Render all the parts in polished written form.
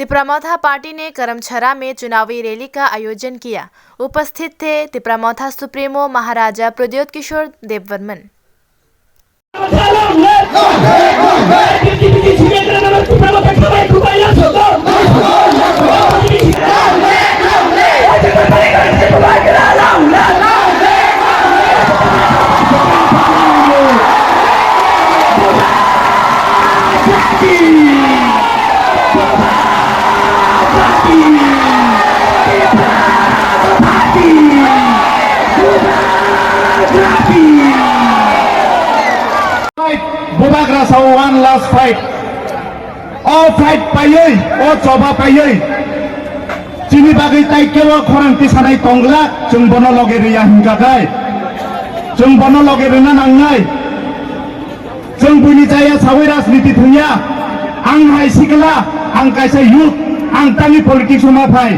तिप्रामौथा party ने करमछरा में चुनावी रैली का आयोजन किया। उपस्थित थे तिप्रामौथा सुप्रीमो महाराजा प्रद्योत किशोर Devvarman. Bubagra sa one last fight. All fight payoi, all coba payoi. Cini bagai tai kewa korang tisanai tongla, jeng bono loge riya hingga kai. Jeng bono loge rina nangai. Jeng buni jaya sawi rasniti dunia. Ang hai sikla, ang kaisa youth, ang tangi politik semua pai.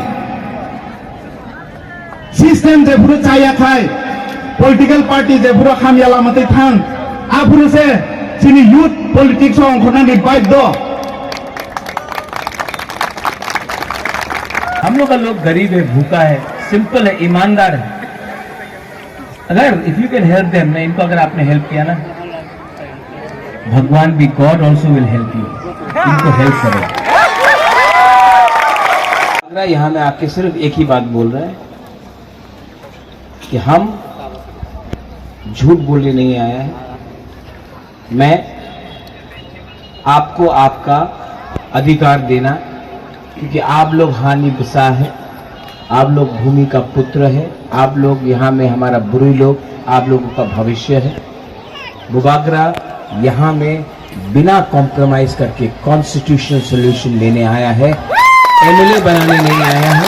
Sistem jeburu jaya kai. Political party jeburu kham yala mati thang. Aburu se sini youth politics को अंकुरना निर्वाहित दो। हम लोग का लोग गरीब है, भूखा है, सिंपल है, ईमानदार है। अगर if you can help them ना, इनको अगर आपने हेल्प किया ना, भगवान भी God also will help you. इनको हेल्प करो। यहाँ में आके सिर्फ एक ही बात बोल रहा है कि हम झूठ बोलने नहीं आया है। मैं आपको आपका अधिकार देना, क्योंकि आप लोग हानि बसा है, आप लोग भूमि का पुत्र है, आप लोग यहाँ में हमारा बुरी लोग, आप लोगों का भविष्य है। बुबागरा यहाँ में बिना कॉम्प्रोमाइज करके कॉन्स्टिट्यूशनल सॉल्यूशन लेने आया है, एमएलए बनाने नहीं आया है।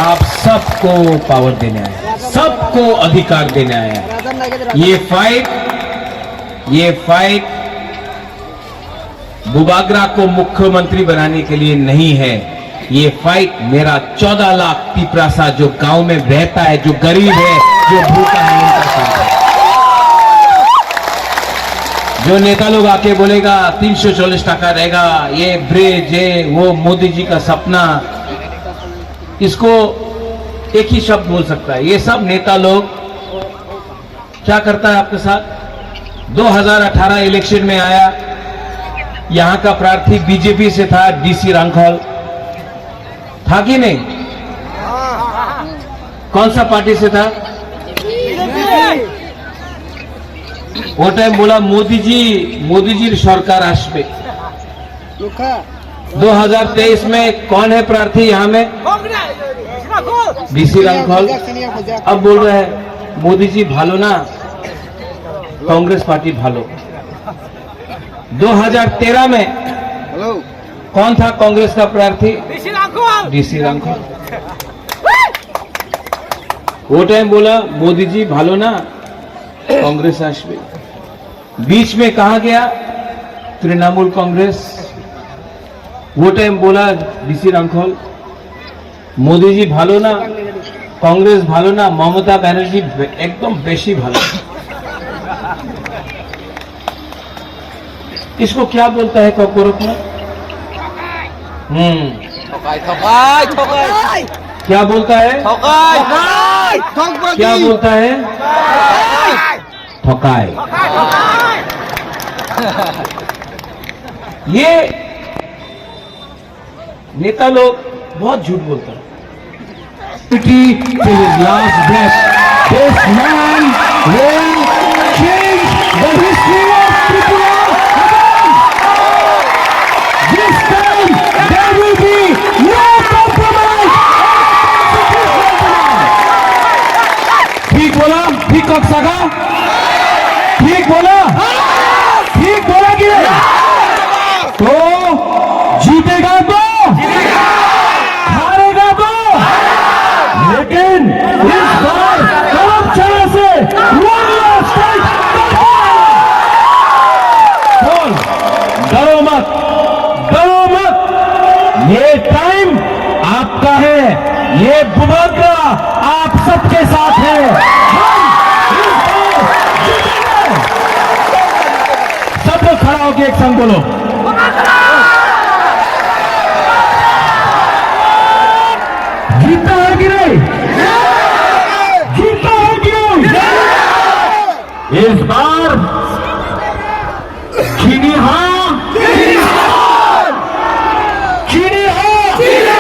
आप सबको पावर देने आया है, सबको अधिकार देने आया है। ये फाइट बुबागरा को मुख्यमंत्री बनाने के लिए नहीं है। ये फाइट मेरा 14 लाख तिपरासा जो गांव में रहता है, जो गरीब है, जो भूखा है, उनका फाइट है। जो नेता लोग आके बोलेगा 340 टका रहेगा, ये ब्रिज, ये वो मोदी जी का सपना, इसको एक ही शब्द बोल सकता है। ये सब नेता लोग क्या करता है आपके साथ? 2018 इलेक्शन में आया, यहां का प्रार्थी बीजेपी से था, डीसी रांखल था कि नहीं? कौन सा पार्टी से था? वो टाइम बोला मोदी जी सरकार आसबे। 2023 में कौन है प्रार्थी यहां में? डीसी रांखल। अब बोल रहे हैं मोदी जी भालो ना, कांग्रेस पार्टी भालो। 2013 में कौन था कांग्रेस का प्रार्थी? डीसी रांखल। वो टाइम बोला मोदी जी भालो ना, कांग्रेस आसबे। बीच में कहा गया? तृणमूल कांग्रेस। वो टाइम बोला डीसी रांखल मोदी जी भालो ना, कांग्रेस भालो ना, ममता बनर्जी एकदम बेशी भालो। इसको क्या बोलता है कॉर्पोरेट में? क्या बोलता है? क्या बोलता है? ठकाई। ये नेता लोग बहुत झूठ बोलते हैं। To his last breath, this man will change the history of Tripura again. This time there will be no compromise. ठीक बोला? ठीक कब सका? ठीक बोला? ठीक बोला कि नहीं? तो जीतेगा तो, हारेगा तो, लेकिन इस बार करमछरा से डरो मत, डरो मत। ये टाइम आपका है, ये बुबागरा आप सबके साथ है। हम इस बार जीतेंगे। सब लोग खड़ा होकर एक संग बोलो। इस बार चीनी हाँ चीनी हाँ चीनी हाँ चीनी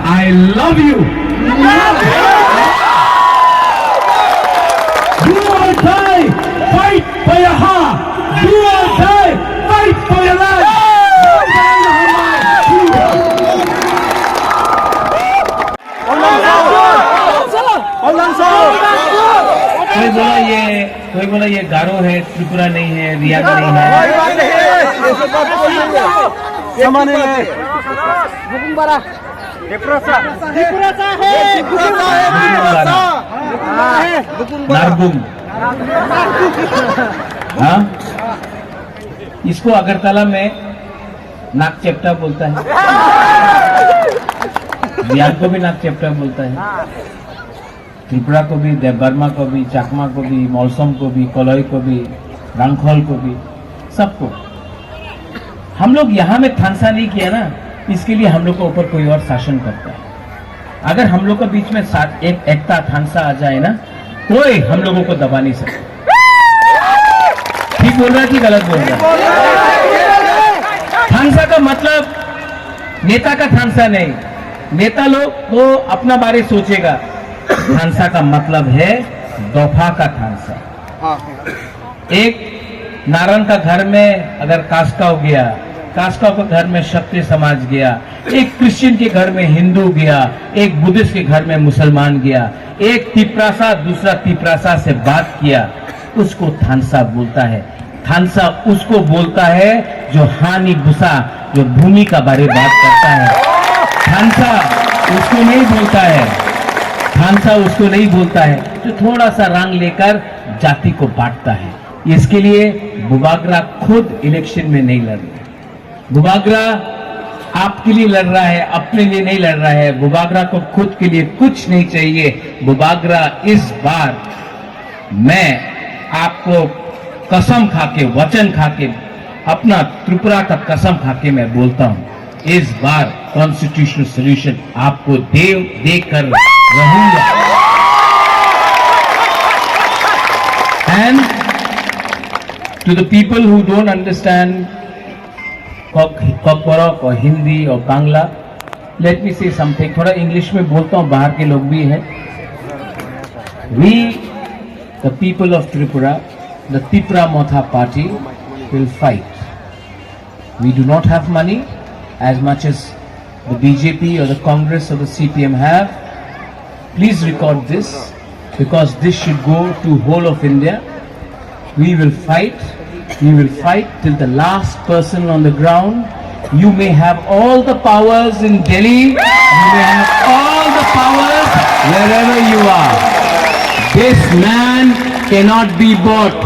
I love you. Do or die, fight for your heart. Do or die, fight for your life. कोई बोला ये गारो है, त्रिपुरा नहीं है, रियाद नहीं है। नारगुम, हाँ, इसको अगरतला में नाक चेप्टा बोलता है, रियाद को भी नाक चेप्टा बोलता है, त्रिपुरा को भी, देवबर्मा को भी, चाकमा को भी, मौसम को भी, कोलोई को भी, रंगखोल को भी, सबको। हम लोग यहाँ में थानसा नहीं किया ना, इसके लिए हम लोग के ऊपर कोई और शासन करता है। अगर हम लोग के बीच में एक एकता थानसा आ जाए ना, कोई हम लोगों को दबा नहीं सकता। ठीक बोल रहा है कि गलत बोल रहा है? थानसा का मतलब नेता का थानसा नहीं, नेता लोग तो अपना बारे सोचेगा। थानसा का मतलब है दफा का थानसा। एक नारायण का घर में अगर कास्काव गया, कास्काव के घर में क्षत्रिय समाज गया, एक क्रिश्चियन के घर में हिंदू गया, एक बुद्धिस्ट के घर में मुसलमान गया, एक तिपरासा दूसरा तिपरासा से बात किया, उसको थानसा बोलता है। थानसा उसको बोलता है जो हानि भूसा, जो भूमि का बारे बात करता है। थानसा उसको नहीं बोलता है, थानसा उसको नहीं बोलता है जो थोड़ा सा रंग लेकर जाति को बांटता है। इसके लिए बुबागरा खुद इलेक्शन में नहीं लड़ रहे। बुबागरा आपके लिए लड़ रहा है, अपने लिए नहीं लड़ रहा है। बुबागरा को खुद के लिए कुछ नहीं चाहिए। बुबागरा इस बार, मैं आपको कसम खाके, वचन खाके, अपना त्रिपुरा का कसम खाके मैं बोलता हूं, इस बार कॉन्स्टिट्यूशनल सोल्यूशन आपको देकर रहूंगा। And to the people who don't understand Kokborok और हिंदी और बांग्ला, लेट मी से समथिंग। थोड़ा इंग्लिश में बोलता हूं, बाहर के लोग भी हैं। We the people of Tripura, the Tripura Motha Party will fight. We do not have money as much as the BJP or the Congress or the CPM have. Please record this, because this should go to whole of India. We will fight. We will fight till the last person on the ground. You may have all the powers in Delhi. You may have all the powers wherever you are. This man cannot be bought.